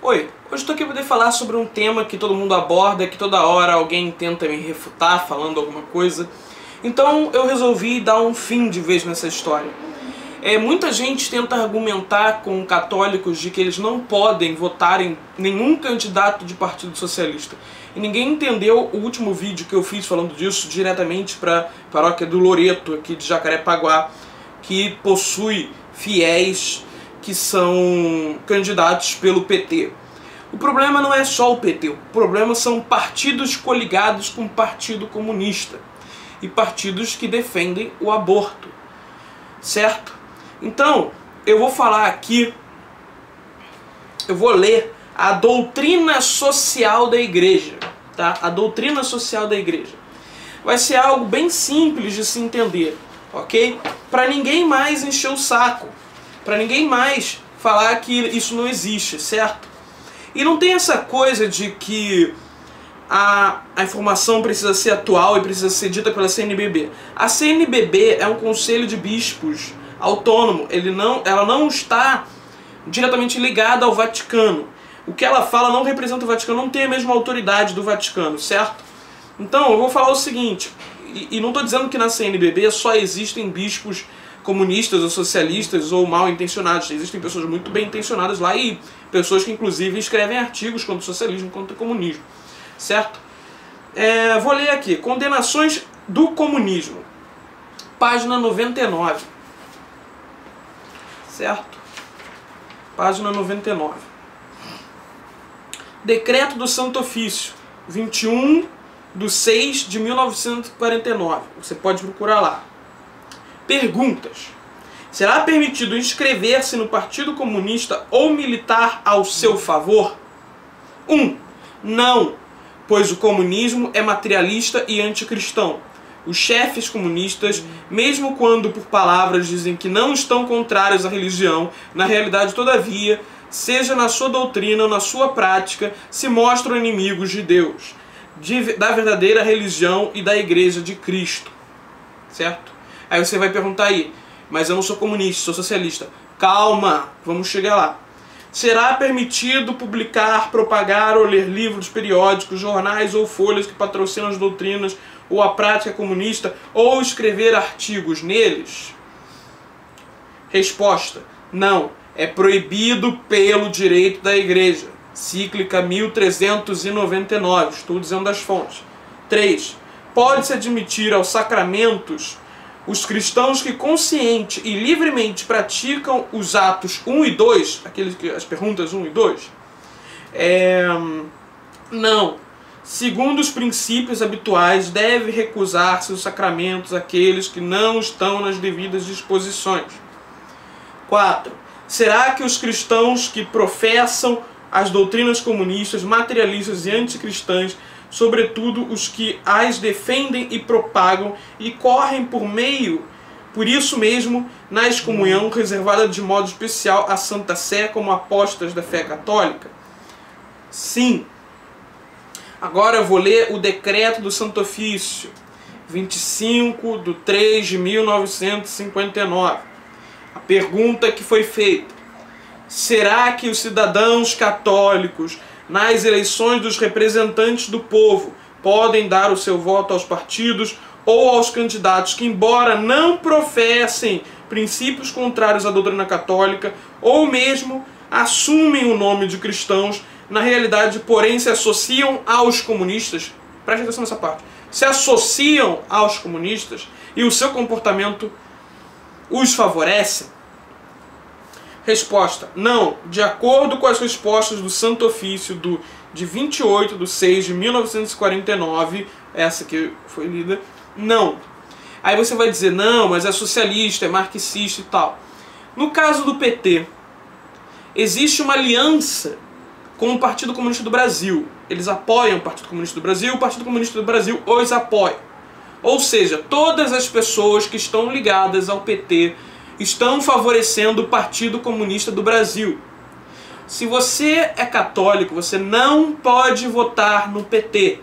Oi, hoje estou aqui para poder falar sobre um tema que todo mundo aborda, que toda hora alguém tenta me refutar falando alguma coisa. Então eu resolvi dar um fim de vez nessa história. Muita gente tenta argumentar com católicos de que eles não podem votar em nenhum candidato de Partido Socialista. E ninguém entendeu o último vídeo que eu fiz falando disso diretamente para a paróquia do Loreto, aqui de Jacarepaguá, que possui fiéis que são candidatos pelo PT. O problema não é só o PT, o problema são partidos coligados com o Partido Comunista e partidos que defendem o aborto, certo? Então, eu vou falar aqui, eu vou ler a doutrina social da Igreja, tá? A doutrina social da Igreja. Vai ser algo bem simples de se entender, ok? Para ninguém mais encher o saco, para ninguém mais falar que isso não existe, certo? E não tem essa coisa de que a informação precisa ser atual e precisa ser dita pela CNBB. A CNBB é um conselho de bispos autônomo, ela não está diretamente ligada ao Vaticano. O que ela fala não representa o Vaticano, não tem a mesma autoridade do Vaticano, certo? Então eu vou falar o seguinte, e não estou dizendo que na CNBB só existem bispos comunistas ou socialistas ou mal intencionados. Existem pessoas muito bem intencionadas lá e pessoas que inclusive escrevem artigos contra o socialismo, contra o comunismo, certo? Vou ler aqui, Condenações do Comunismo, página 99, certo? Página 99. Decreto do Santo Ofício, 21/6/1949, você pode procurar lá. Perguntas. Será permitido inscrever-se no Partido Comunista ou militar ao seu favor? 1. Não, pois o comunismo é materialista e anticristão. Os chefes comunistas, mesmo quando por palavras dizem que não estão contrários à religião, na realidade, todavia, seja na sua doutrina ou na sua prática, se mostram inimigos de Deus, da verdadeira religião e da Igreja de Cristo. Certo? Aí você vai perguntar aí, mas eu não sou comunista, sou socialista. Calma, vamos chegar lá. Será permitido publicar, propagar ou ler livros, periódicos, jornais ou folhas que patrocinam as doutrinas ou a prática comunista ou escrever artigos neles? Resposta: não, é proibido pelo direito da Igreja. Cíclica 1399, estou dizendo as fontes. 3. Pode-se admitir aos sacramentos os cristãos que consciente e livremente praticam os atos 1 e 2, as perguntas 1 e 2? Não. Segundo os princípios habituais, deve recusar-se os sacramentos àqueles que não estão nas devidas disposições. 4. Será que os cristãos que professam as doutrinas comunistas, materialistas e anticristãs, sobretudo os que as defendem e propagam e correm por isso mesmo, na excomunhão reservada de modo especial à Santa Sé como apóstolos da fé católica? Sim. Agora eu vou ler o decreto do Santo Ofício, 25/3/1959. A pergunta que foi feita: será que os cidadãos católicos, nas eleições dos representantes do povo, podem dar o seu voto aos partidos ou aos candidatos que, embora não professem princípios contrários à doutrina católica, ou mesmo assumem o nome de cristãos, na realidade, porém, se associam aos comunistas? Preste atenção nessa parte. Se associam aos comunistas e o seu comportamento os favorece? Resposta: não. De acordo com as respostas do Santo Ofício de 28/6/1949, essa que foi lida, não. Aí você vai dizer, não, mas é socialista, é marxista e tal. No caso do PT, existe uma aliança com o Partido Comunista do Brasil. Eles apoiam o Partido Comunista do Brasil, o Partido Comunista do Brasil os apoia. Ou seja, todas as pessoas que estão ligadas ao PT estão favorecendo o Partido Comunista do Brasil. Se você é católico, você não pode votar no PT.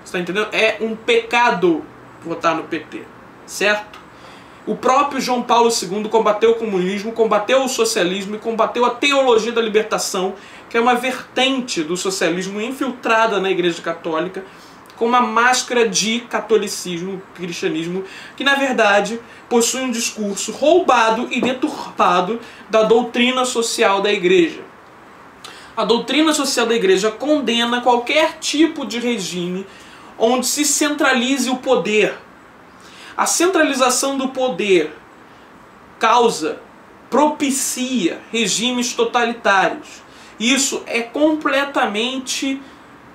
Você está entendendo? É um pecado votar no PT, certo? O próprio João Paulo II combateu o comunismo, combateu o socialismo e combateu a teologia da libertação que é uma vertente do socialismo infiltrada na Igreja Católica, com uma máscara de catolicismo, cristianismo, que na verdade possui um discurso roubado e deturpado da doutrina social da Igreja. A doutrina social da Igreja condena qualquer tipo de regime onde se centralize o poder. A centralização do poder propicia regimes totalitários. Isso é completamente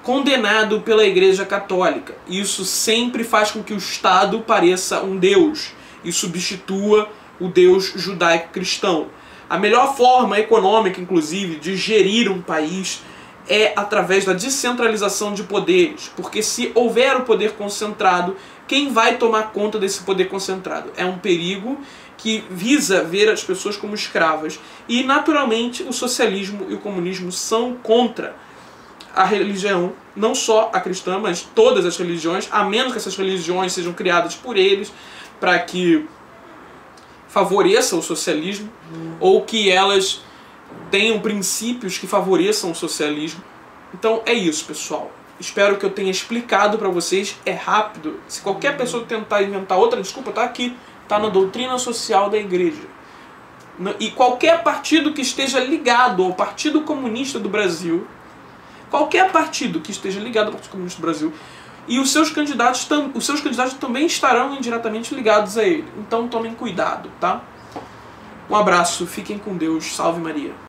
condenado pela Igreja Católica. Isso sempre faz com que o Estado pareça um Deus e substitua o Deus judaico-cristão. A melhor forma econômica, inclusive, de gerir um país é através da descentralização de poderes, porque se houver o poder concentrado, quem vai tomar conta desse poder concentrado? É um perigo que visa ver as pessoas como escravas. E, naturalmente, o socialismo e o comunismo são contra a religião, não só a cristã, mas todas as religiões, a menos que essas religiões sejam criadas por eles para que favoreça o socialismo, ou que elas tenham princípios que favoreçam o socialismo. Então é isso, pessoal. Espero que eu tenha explicado para vocês. É rápido. Se qualquer pessoa tentar inventar outra desculpa, tá aqui. Tá na doutrina social da Igreja. E qualquer partido que esteja ligado ao Partido Comunista do Brasil, qualquer partido que esteja ligado ao Partido Comunista do Brasil, e os seus candidatos também estarão indiretamente ligados a ele. Então tomem cuidado, tá? Um abraço, fiquem com Deus, salve Maria.